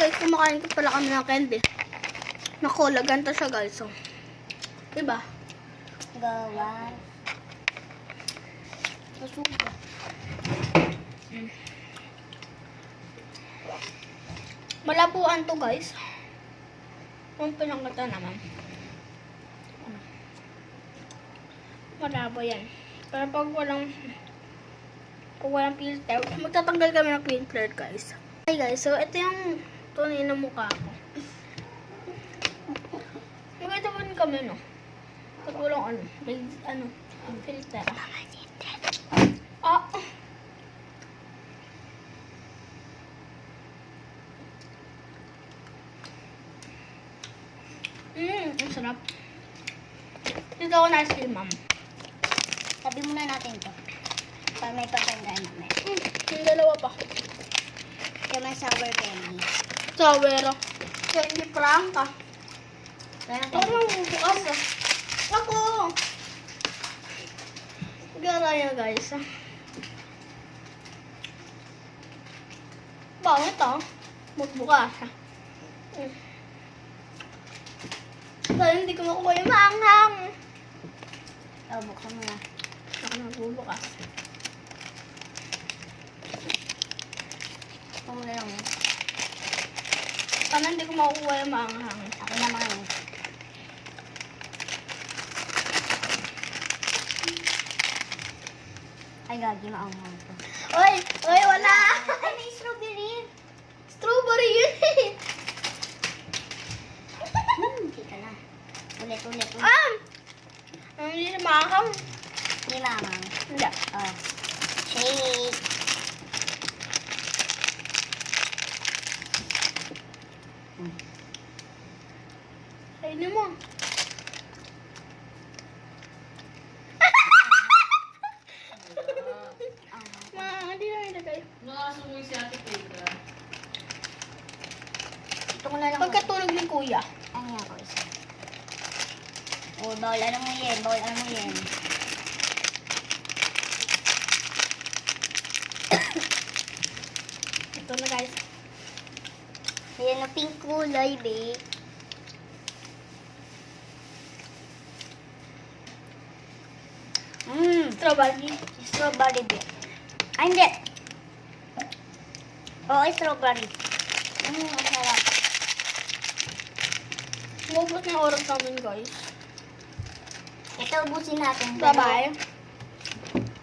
guys, kumakain ko pala kami ng candy. Naku, laganta siya guys. So, diba? Gawan. Masuga. Malapuan to guys. Kung pinangkata naman. Malabo yan. Pero pag walang filter, magtatanggal kami ng filter guys. Hi guys, so ito yung tunay na mukha ko. Maganda pa rin kami, no? Pag walang may filter. Ah! Ang sarap. Dito ako na-ice ma'am. Sabi muna natin to. Para may pagkandaan namin. Yung dalawa pa. Kaya may sour candy. Sour. Candy prank ah. Kaya Parang bukas ah. Ako! Garaya guys ah. Bakit ah? Magbukas ah. Dahil hindi ko makuha yung maanghang. buksan mo na. Ako na magbubukas. Ito mo na lang. Paano hindi ko makukuha yung maanghang? Ako naman. Ay, gagi, maanghang to. Oy! Oy, wala! Ay, may strawberry. Strawberry yun eh! Hindi ka na. Ulit. Hindi na maanghang. Hindi maanghang. Hindi. Oh. Shake. Kainin mo. Hindi na nilagay. Nakasumoy si Ate Pedra. Ito ko na lang. Pagkatulog ni Kuya. Ay, nga ko isa. Oh, bawal ano mo yan. Bawal ano mo yan. Ito na guys. Ayan na pink kulay, babe. Strawberry. Strawberry, babe. Ay, hindi. Oo, strawberry. Ang sarap. Umubos na yung oras namin guys. Ito, ubusin natin. Bye-bye.